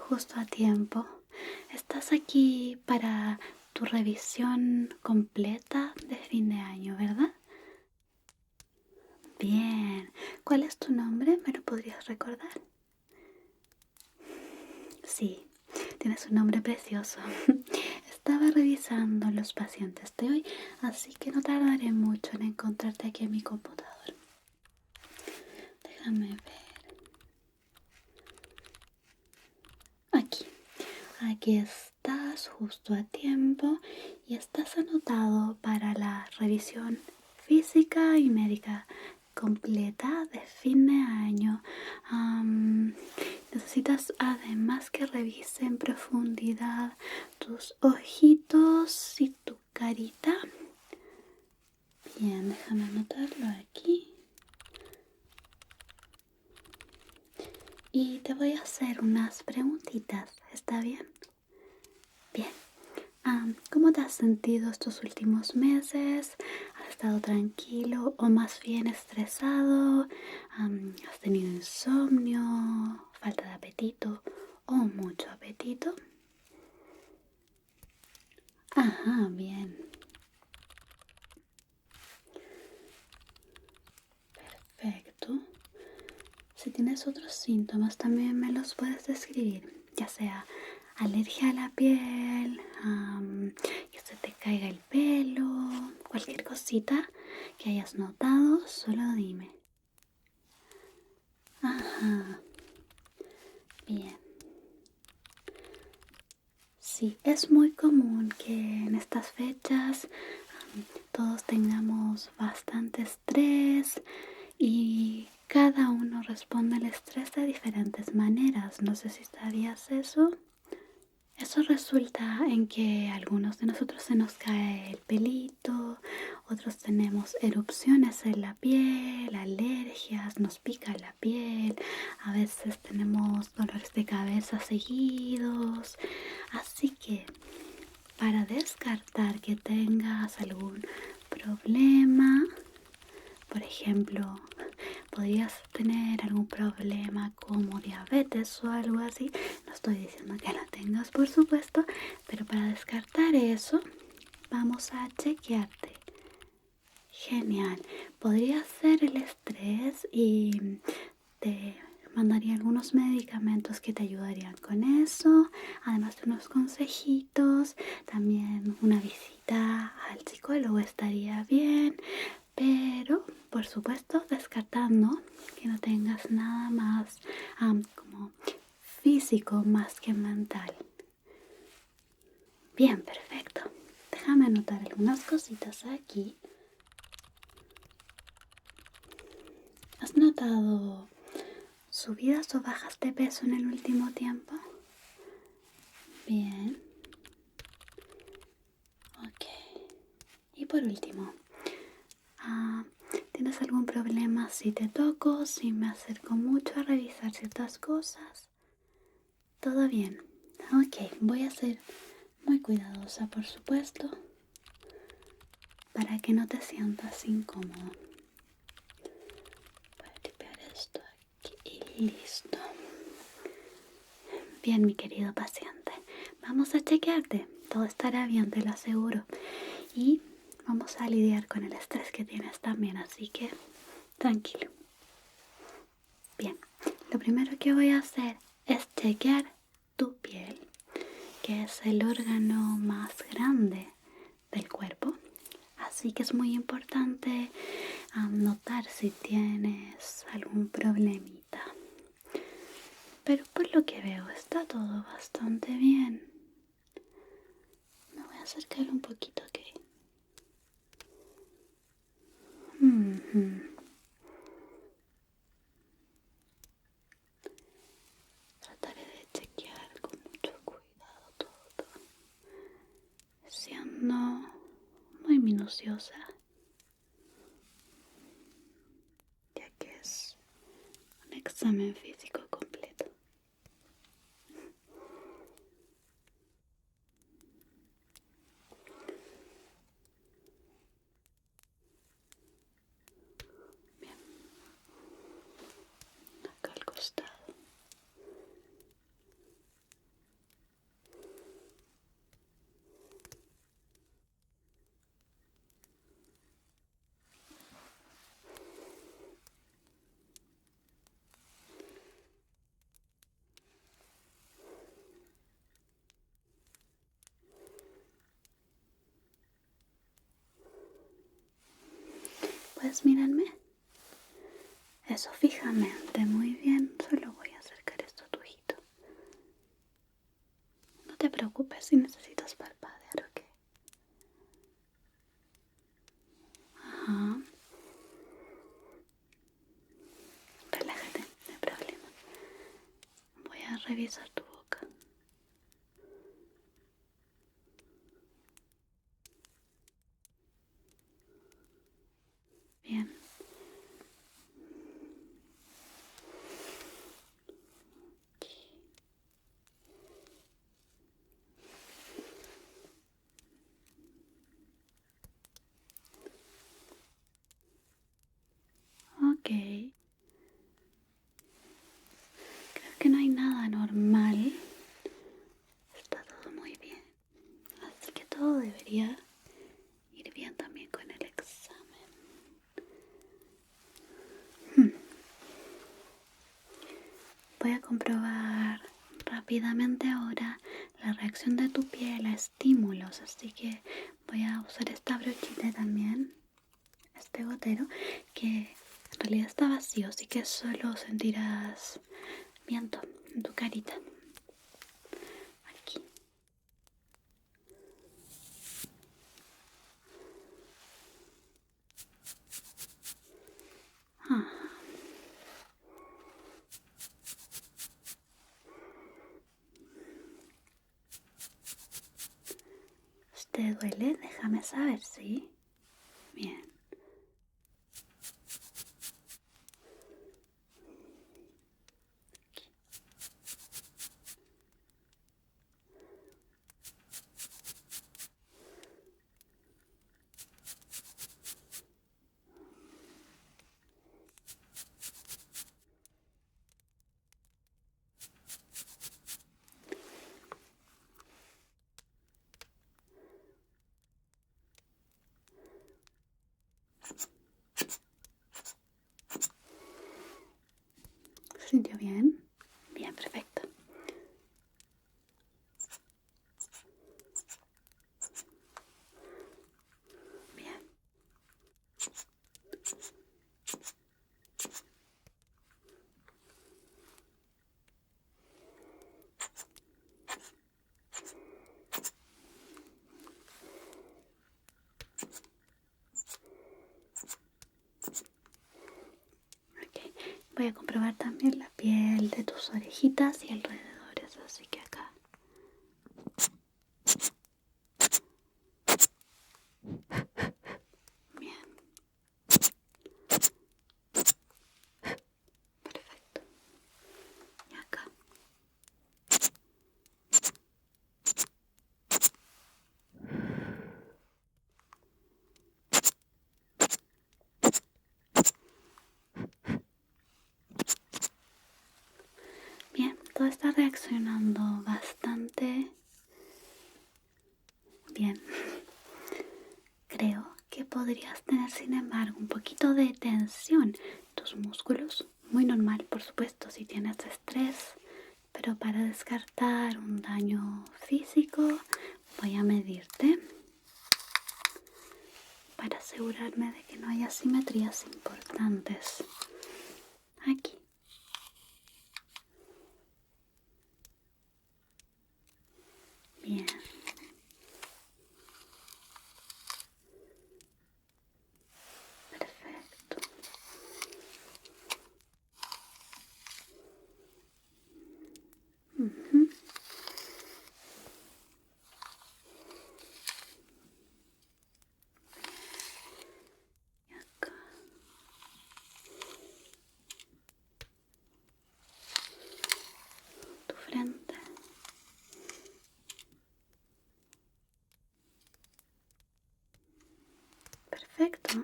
justo a tiempo. Estás aquí para tu revisión completa de fin de año, ¿verdad? Bien. ¿Cuál es tu nombre? ¿Me lo podrías recordar? Sí, tienes un nombre precioso. Estaba revisando los pacientes de hoy, así que no tardaré mucho en encontrarte aquí en mi computador. Déjame ver. Aquí. Aquí estás justo a tiempo y estás anotado para la revisión física y médica completa de fin de año. Necesitas además que revise en profundidad tus ojitos y tu carita. Bien, déjame anotarlo aquí. Y te voy a hacer unas preguntitas, ¿está bien? Bien. ¿Cómo te has sentido estos últimos meses? ¿Has estado tranquilo o más bien estresado? ¿Has tenido insomnio, falta de apetito o mucho apetito? Ajá, bien. Perfecto. Si tienes otros síntomas también me los puedes describir, ya sea alergia a la piel, que se te caiga el pelo, cualquier cosita que hayas notado, solo dime. Ajá, bien. Sí, es muy común que en estas fechas todos tengamos bastante estrés y cada uno responde al estrés de diferentes maneras. No sé si sabías eso. Eso resulta en que a algunos de nosotros se nos cae el pelito, otros tenemos erupciones en la piel, alergias, nos pica la piel, a veces tenemos dolores de cabeza seguidos. Así que para descartar que tengas algún problema, por ejemplo, podrías tener algún problema como diabetes o algo así. No estoy diciendo que la tengas, por supuesto, pero para descartar eso, vamos a chequearte. Genial. Podría ser el estrés y te mandaría algunos medicamentos que te ayudarían con eso, además de unos consejitos, también una visita al psicólogo estaría bien, pero por supuesto descartando que no tengas nada más como físico más que mental. Bien, perfecto. Déjame anotar algunas cositas aquí. ¿Has notado subidas o bajas de peso en el último tiempo? Bien. Ok. Y por último, ¿tienes algún problema si te toco, si me acerco mucho a revisar ciertas cosas? ¿Todo bien? Ok, voy a ser muy cuidadosa, por supuesto, para que no te sientas incómodo. Voy a limpiar esto aquí y listo. Bien, mi querido paciente, vamos a chequearte. Todo estará bien, te lo aseguro. Y vamos a lidiar con el estrés que tienes también, así que tranquilo. Bien, lo primero que voy a hacer es chequear tu piel, que es el órgano más grande del cuerpo. Así que es muy importante notar si tienes algún problemita. Pero por lo que veo está todo bastante bien. Me voy a acercar un poquito aquí. Trataré de chequear con mucho cuidado todo, siendo muy minuciosa, ya que es un examen físico completo. Bien, acá al costado. ¿Puedes mirarme? Eso, fijamente, muy bien. Solo voy a acercar esto a tu ojito. No te preocupes si necesitas parpadear, ¿ok? Ajá. Relájate, no hay problema. Voy a revisar tu boca. Bien. Ok. Creo que no hay nada anormal. Está todo muy bien. Así que todo debería ir bien también con el examen. Voy a comprobar rápidamente ahora la reacción de tu piel a estímulos. Así que voy a usar esta brochita también. Este gotero que en realidad está vacío, así que solo sentirás viento en tu carita. Aquí. Ah. Si te duele, déjame saber, ¿sí? Bien. Aquí. ¿Se sintió bien? Bien, perfecto. Bien. Ok. Voy a comprobar también la piel de tus orejitas y alrededores, así que acá. Bien. Perfecto. Y acá. Bien, todo está reaccionando bastante bien. Creo que podrías tener, sin embargo, un poquito de tensión en tus músculos. Muy normal, por supuesto, si tienes estrés. Pero para descartar un daño físico, voy a medirte para asegurarme de que no haya asimetrías importantes. Aquí. Bien. Perfecto. Ujú. Y acá. Tu frente. Perfecto.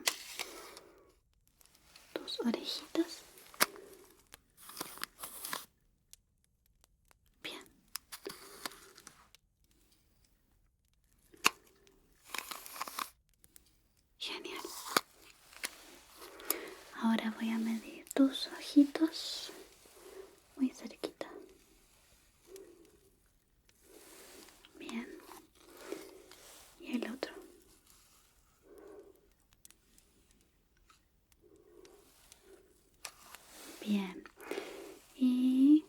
Tus orejitas. Bien. Genial. Ahora voy a medir tus ojitos muy cerquita. Bien. Y el otro. Bien. Y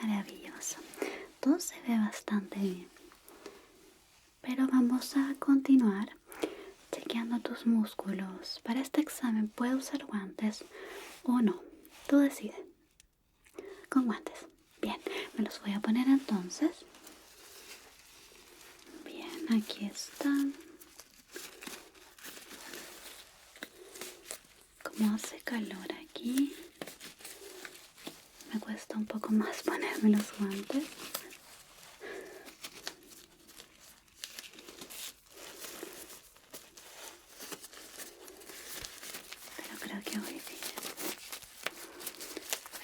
maravilloso. Todo se ve bastante bien. Pero vamos a continuar chequeando tus músculos. Para este examen puedo usar guantes o no. Tú decides. Con guantes. Bien, me los voy a poner entonces. Bien, aquí están. Como hace calor aquí, me cuesta un poco más ponerme los guantes. Pero creo que voy bien.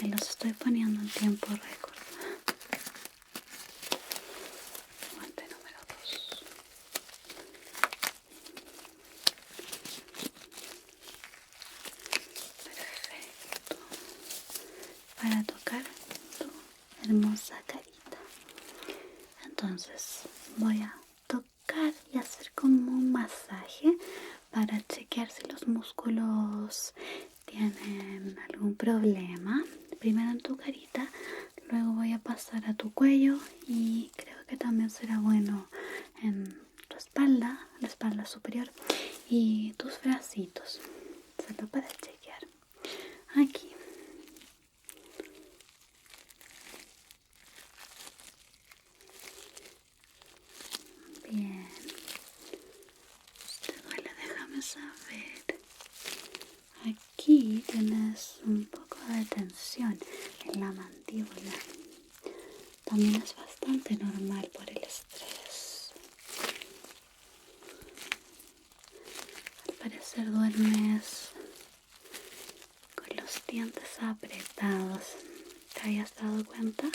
Me los estoy poniendo en tiempo récord. Guante número 2. Perfecto. Para tocar tu hermosa carita. Entonces voy a tocar y hacer como un masaje para chequear si los músculos tienen algún problema. Primero en tu carita, luego voy a pasar a tu cuello y creo que también será bueno en tu espalda, la espalda superior y tus bracitos. Solo para chequear. Aquí. Bien. Si te duele, déjame saber. Aquí tienes un poco de tensión en la mandíbula. También es bastante normal por el estrés. Al parecer duermes con los dientes apretados. ¿Te habías dado cuenta?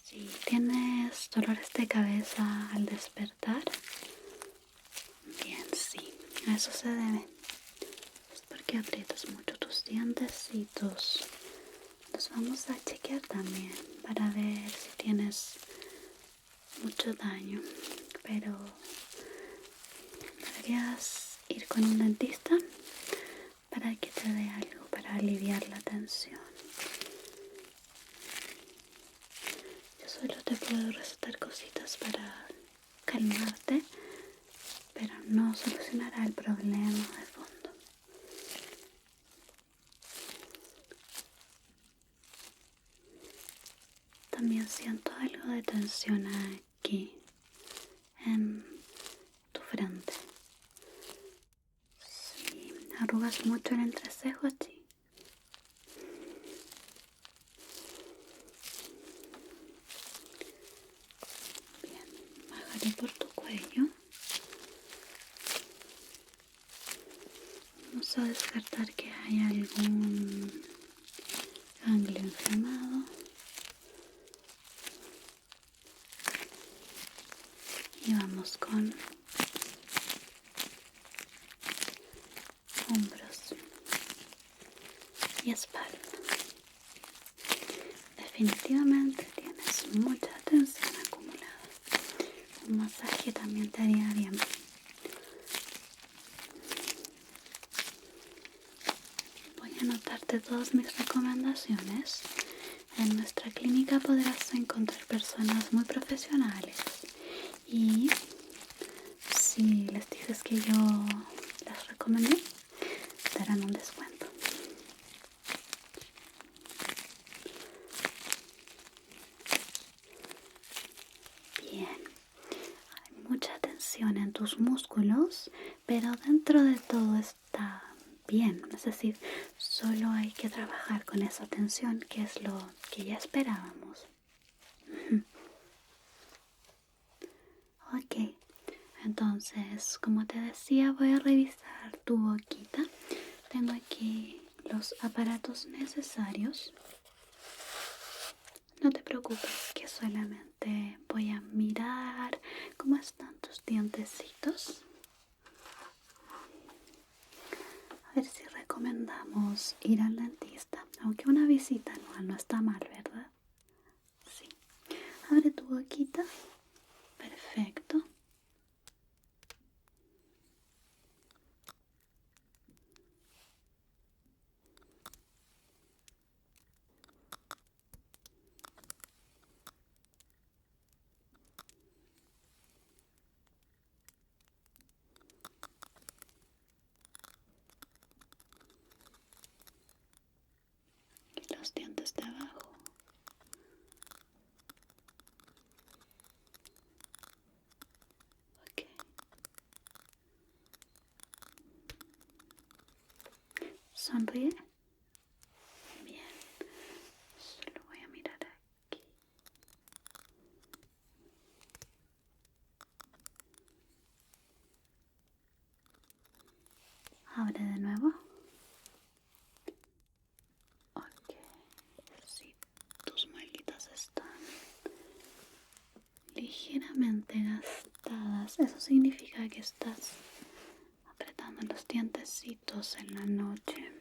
Si tienes dolores de cabeza al despertar, bien, sí, a eso se debe. Es porque aprietas mucho tus dientecitos. Los vamos a chequear también para ver si tienes mucho daño, pero deberías ir con un dentista para que te dé algo para aliviar la tensión. Yo solo te puedo recetar cositas para calmarte, pero no solucionará el problema de fondo. También siento algo de tensión aquí en tu frente. Sí, arrugas mucho el entrecejo, sí. Bien, bajaré por tu cuello. Vamos a descartar que hay algún ganglio inflamado. Y vamos con hombros y espalda. Definitivamente tienes mucha tensión acumulada. Un masaje también te haría bien. Voy a anotarte todas mis recomendaciones. En nuestra clínica podrás encontrar personas muy profesionales y si les dices que yo las recomendé, te darán un descuento. Bien, hay mucha tensión en tus músculos, pero dentro de todo está bien. Es decir, solo hay que trabajar con esa tensión, que es lo que ya esperábamos. Ok, entonces, como te decía, voy a revisar tu boquita. Tengo aquí los aparatos necesarios. No te preocupes, que solamente voy a mirar cómo están tus dientecitos. A ver si recomendamos ir al dentista, aunque una visita anual no está mal, ¿verdad? Abre tu boquita. Perfecto. Y los dientes de abajo. Ok. Sonríe. Bien. Solo voy a mirar aquí. Abre de nuevo. Ok. Sí, tus muelitas están ligeramente gastadas. Eso significa que estás apretando los dientecitos en la noche.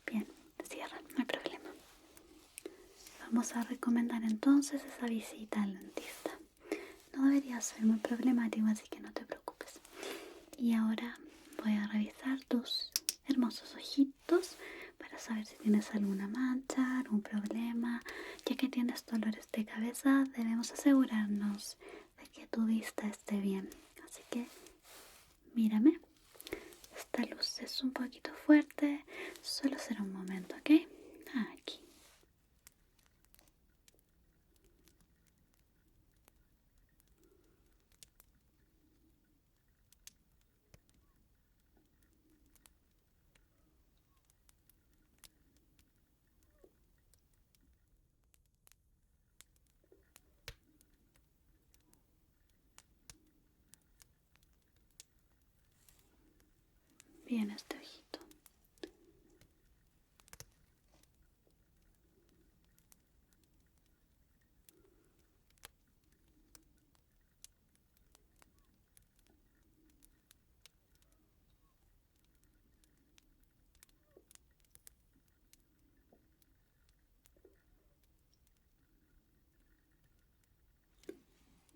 Bien, cierra, no hay problema. Vamos a recomendar entonces esa visita al dentista. No debería ser muy problemático, así que no te preocupes. Y ahora voy a revisar tus hermosos ojitos para saber si tienes alguna mancha, algún problema. Ya que tienes dolores de cabeza, debemos asegurarnos de que tu vista esté bien. Así que mírame. Esta luz es un poquito fuerte. Solo será un momento, ¿ok? Aquí. Bien, este ojito.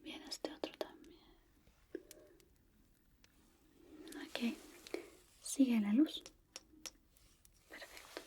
Bien, este otro también. Ok. Sigue la luz. Perfecto.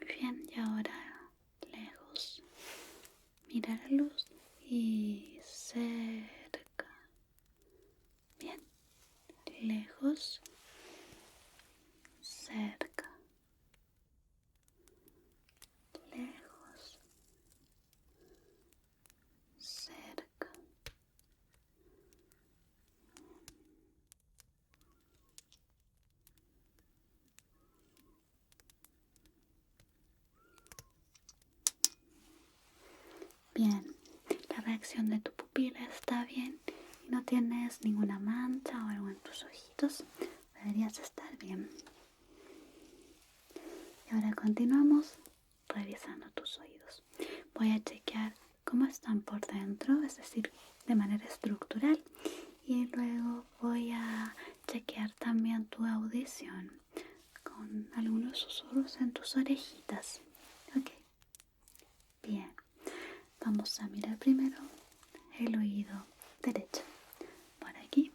Muy bien, y ahora lejos. Mira la luz y cerca. Bien, lejos, cerca, lejos, cerca. Bien, la reacción de tu pupila está bien y no tienes ninguna mancha o algo en tus ojitos. Deberías estar bien. Y ahora continuamos revisando tus oídos. Voy a chequear cómo están por dentro, es decir, de manera estructural. Y luego voy a chequear también tu audición con algunos susurros en tus orejitas. Ok, bien. Vamos a mirar primero el oído derecho. Por aquí.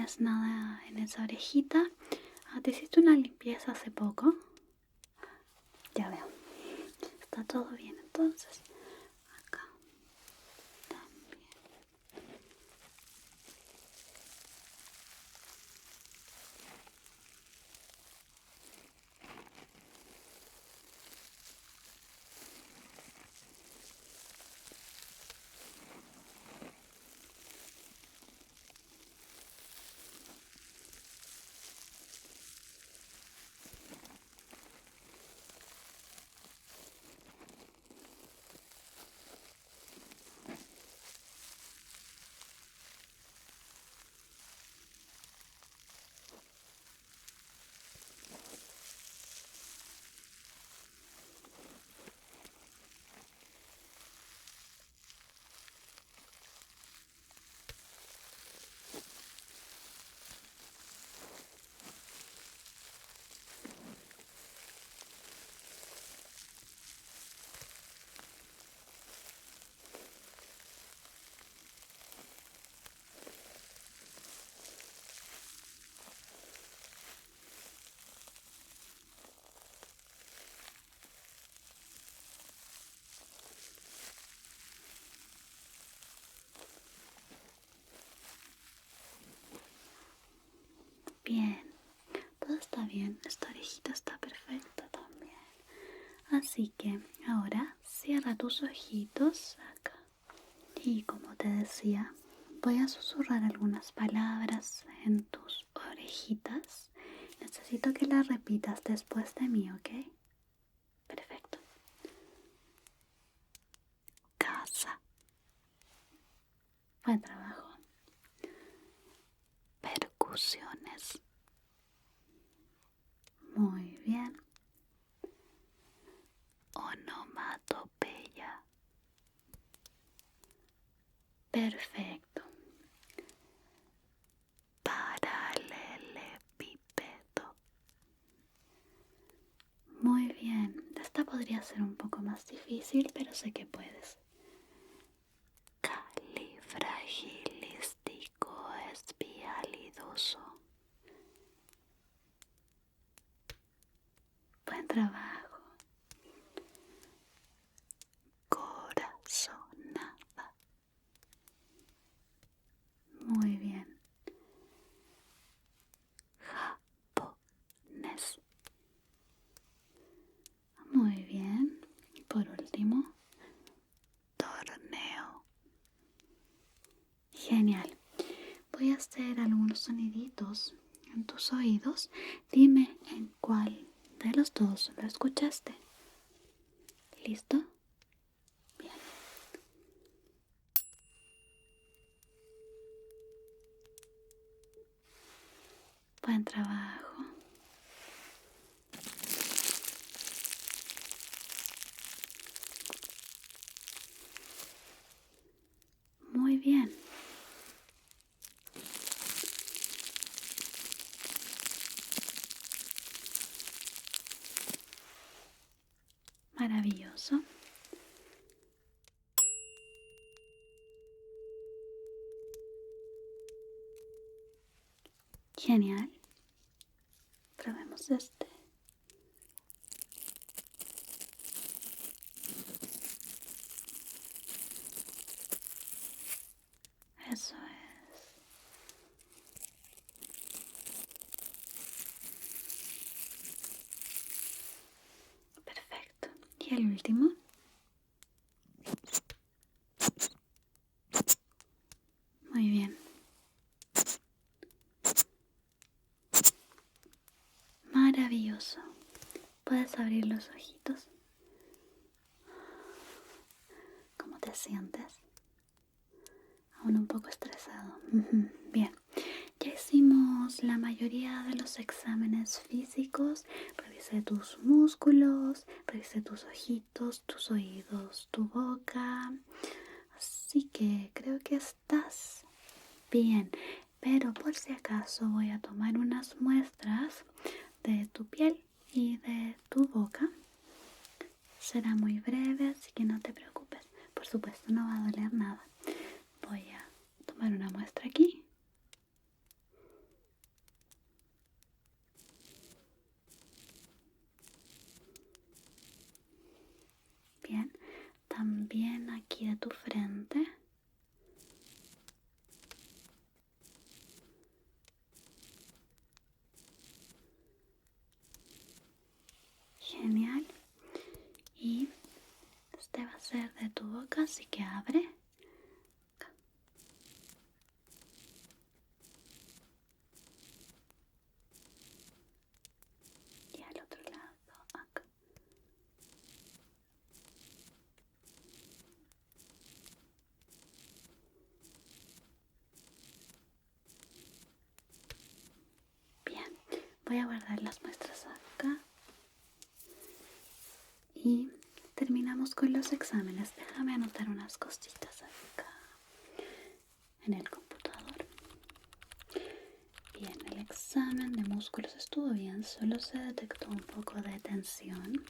tienes nada en esa orejita. ¿Te hiciste una limpieza hace poco? Ya veo. Está todo bien entonces. Acá también. Bien, todo está bien, esta orejita está perfecta también. Así que ahora cierra tus ojitos acá. Y como te decía, voy a susurrar algunas palabras en tus orejitas. Necesito que las repitas después de mí, ¿ok? Perfecto. Casa. Buen trabajo. Percusiones. Muy bien. Onomatopeya. Perfecto. Paralelepípedo. Muy bien. Esta podría ser un poco más difícil, pero sé que puedes. Califragilístico espialidoso. Buen trabajo. Corazonada. Muy bien. Japonés. Muy bien. Y por último, torneo. Genial. Voy a hacer algunos soniditos en tus oídos. Dime en cuál de los dos lo escuchaste. ¿Listo? Bien. Buen trabajo. Muy bien. Maravilloso. Genial. Probemos este. Eso es. Perfecto. Y el último. Muy bien. Maravilloso. Puedes abrir los ojitos. ¿Cómo te sientes? Aún un poco estresado. Bien. Ya hicimos la mayoría de los exámenes físicos. Revisé tus músculos, revisé tus ojitos, tus oídos, tu boca. Así que creo que estás bien. Pero por si acaso voy a tomar unas muestras de tu piel y de tu boca. Será muy breve, así que no te preocupes. Por supuesto, no va a doler nada. Voy a tomar una muestra aquí. tu frente. Genial. Y este va a ser de tu boca, así que abre. Acá. Y al otro lado, acá. Bien, voy a guardar las muestras acá. Y terminamos con los exámenes. Déjame anotar unas cositas acá en el computador. Bien, el examen de músculos estuvo bien, solo se detectó un poco de tensión.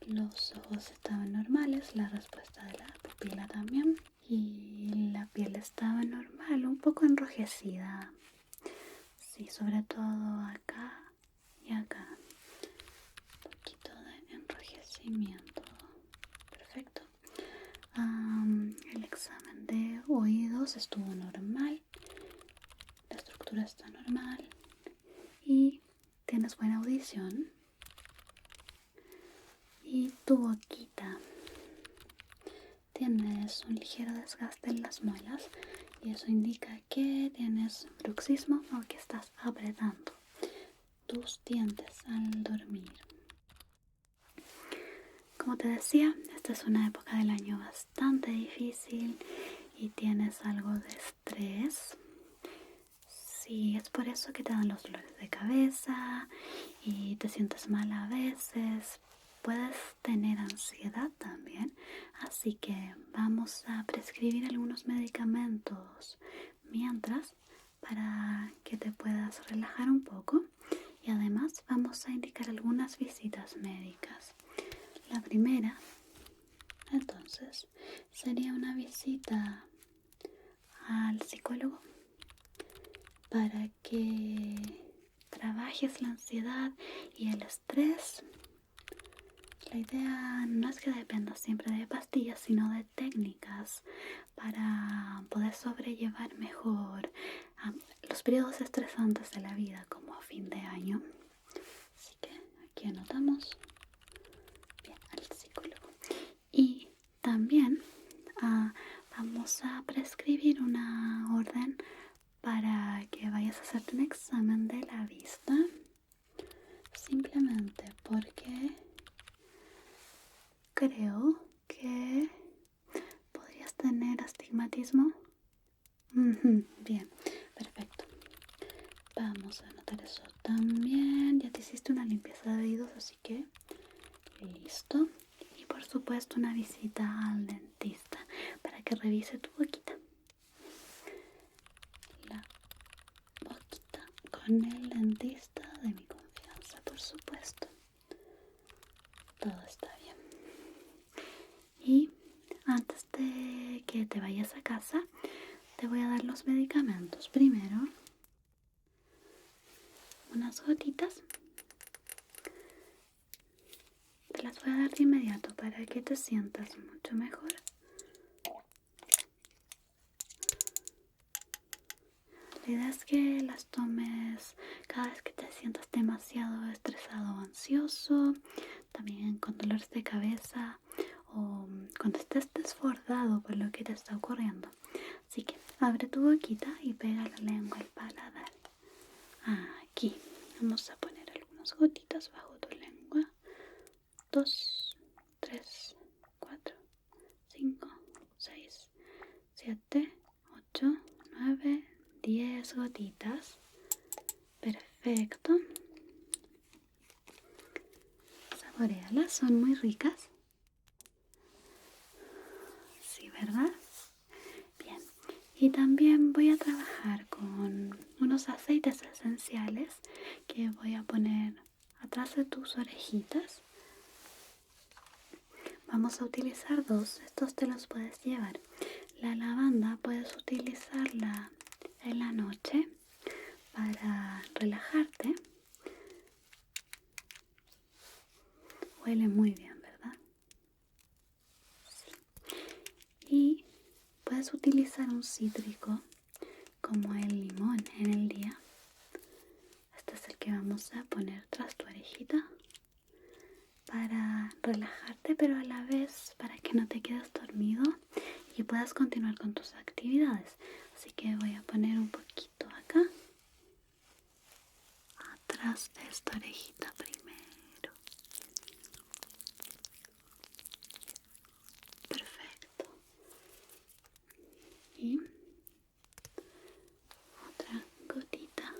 Los ojos estaban normales, la respuesta de la pupila también. Y la piel estaba normal, un poco enrojecida. Sí, sobre todo acá y acá. Un poquito de enrojecimiento. Perfecto. El examen de oídos estuvo normal. La estructura está normal. Y tienes buena audición. Y tu boquita. Tienes un ligero desgaste en las muelas. Y eso indica que tienes bruxismo o que estás apretando tus dientes al dormir. Como te decía, esta es una época del año bastante difícil y tienes algo de estrés. Sí, es por eso que te dan los dolores de cabeza y te sientes mal a veces. Puedes tener ansiedad también, así que vamos a prescribir algunos medicamentos mientras para que te puedas relajar un poco y además vamos a indicar algunas visitas médicas. La primera, entonces, sería una visita al psicólogo para que trabajes la ansiedad y el estrés. La idea no es que dependa siempre de pastillas, sino de técnicas para poder sobrellevar mejor los periodos estresantes de la vida, como a fin de año. Así que aquí anotamos. Bien, al psicólogo. Y también vamos a prescribir una orden para que vayas a hacerte un examen de la vista, simplemente porque creo que podrías tener astigmatismo. Bien, perfecto. Vamos a anotar eso también. Ya te hiciste una limpieza de oídos, así que listo. Y por supuesto una visita al dentista para que revise tu boquita. La boquita con el dentista de mi confianza, por supuesto. Todo está bien. Y antes de que te vayas a casa, te voy a dar los medicamentos. Primero, unas gotitas. Te las voy a dar de inmediato para que te sientas mucho mejor. La idea es que las tomes cada vez que te sientas demasiado estresado o ansioso, también con dolores de cabeza o cuando estés desbordado por lo que te está ocurriendo. Así que abre tu boquita y pega la lengua al paladar. Aquí vamos a poner algunas gotitas bajo tu lengua. 2, 3, 4, 5, 6, 7, 8, 9, 10 gotitas. Perfecto. Saborealas, son muy ricas. Sí, ¿verdad? Bien. Y también voy a trabajar con unos aceites esenciales que voy a poner atrás de tus orejitas. Vamos a utilizar dos. Estos te los puedes llevar. La lavanda puedes utilizarla en la noche para relajarte. Huele muy bien, ¿verdad? Sí. Y puedes utilizar un cítrico como el limón en el día. Este es el que vamos a poner tras tu orejita para relajarte, pero a la vez para que no te quedes dormido y puedas continuar con tus actividades. Así que voy a poner un poquito acá, atrás de esta orejita primero. Perfecto. Y otra gotita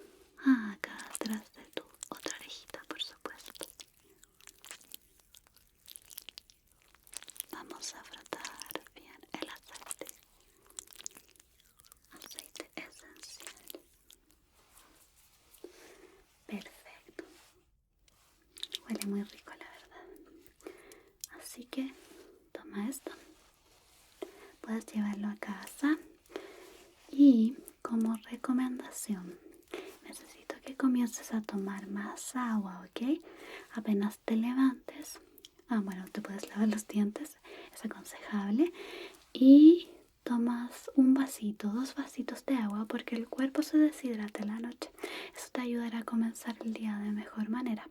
acá atrás de tu otra orejita, por supuesto. Vamos a frotar bien el aceite esencial. Perfecto. Huele muy rico, la verdad. Así que toma esto. Puedes llevarlo a casa. Y como recomendación, necesito que comiences a tomar más agua, ¿ok? Apenas te levantes. Bueno, te puedes lavar los dientes, es aconsejable. Y tomas un vasito, 2 vasitos de agua porque el cuerpo se deshidrata en la noche. Eso te ayudará a comenzar el día de mejor manera.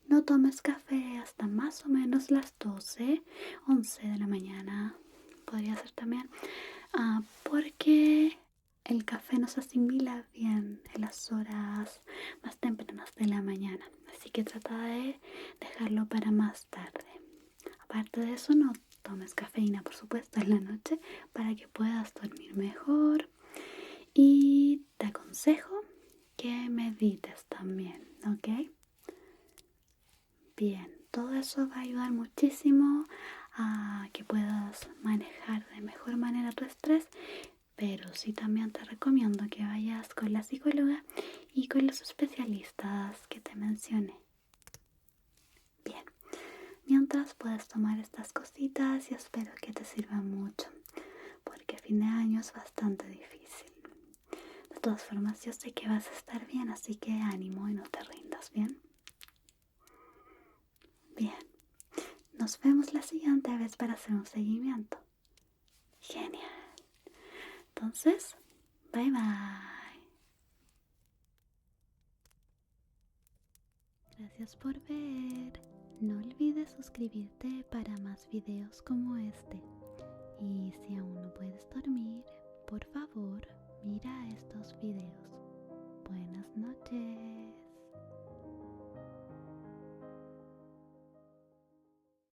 No tomes café hasta más o menos las 12, 11 de la mañana. Podría ser también. Porque el café no se asimila bien en las horas más tempranas de la mañana. Así que trata de dejarlo para más tarde. Aparte de eso, no tomes cafeína, por supuesto, en la noche para que puedas dormir mejor. Y te aconsejo que medites también, ¿ok? Bien, todo eso va a ayudar muchísimo a que puedas manejar de mejor manera tu estrés, pero sí también te recomiendo que vayas con la psicóloga y con los especialistas que te mencioné. Bien, mientras puedes tomar estas cositas y espero que te sirvan mucho, porque fin de año es bastante difícil. De todas formas, yo sé que vas a estar bien, así que ánimo y no te rindas, ¿bien? Bien, nos vemos la siguiente vez para hacer un seguimiento. Genial. Entonces, bye bye. Gracias por ver. No olvides suscribirte para más videos como este. Y si aún no puedes dormir, por favor, mira estos videos. Buenas noches.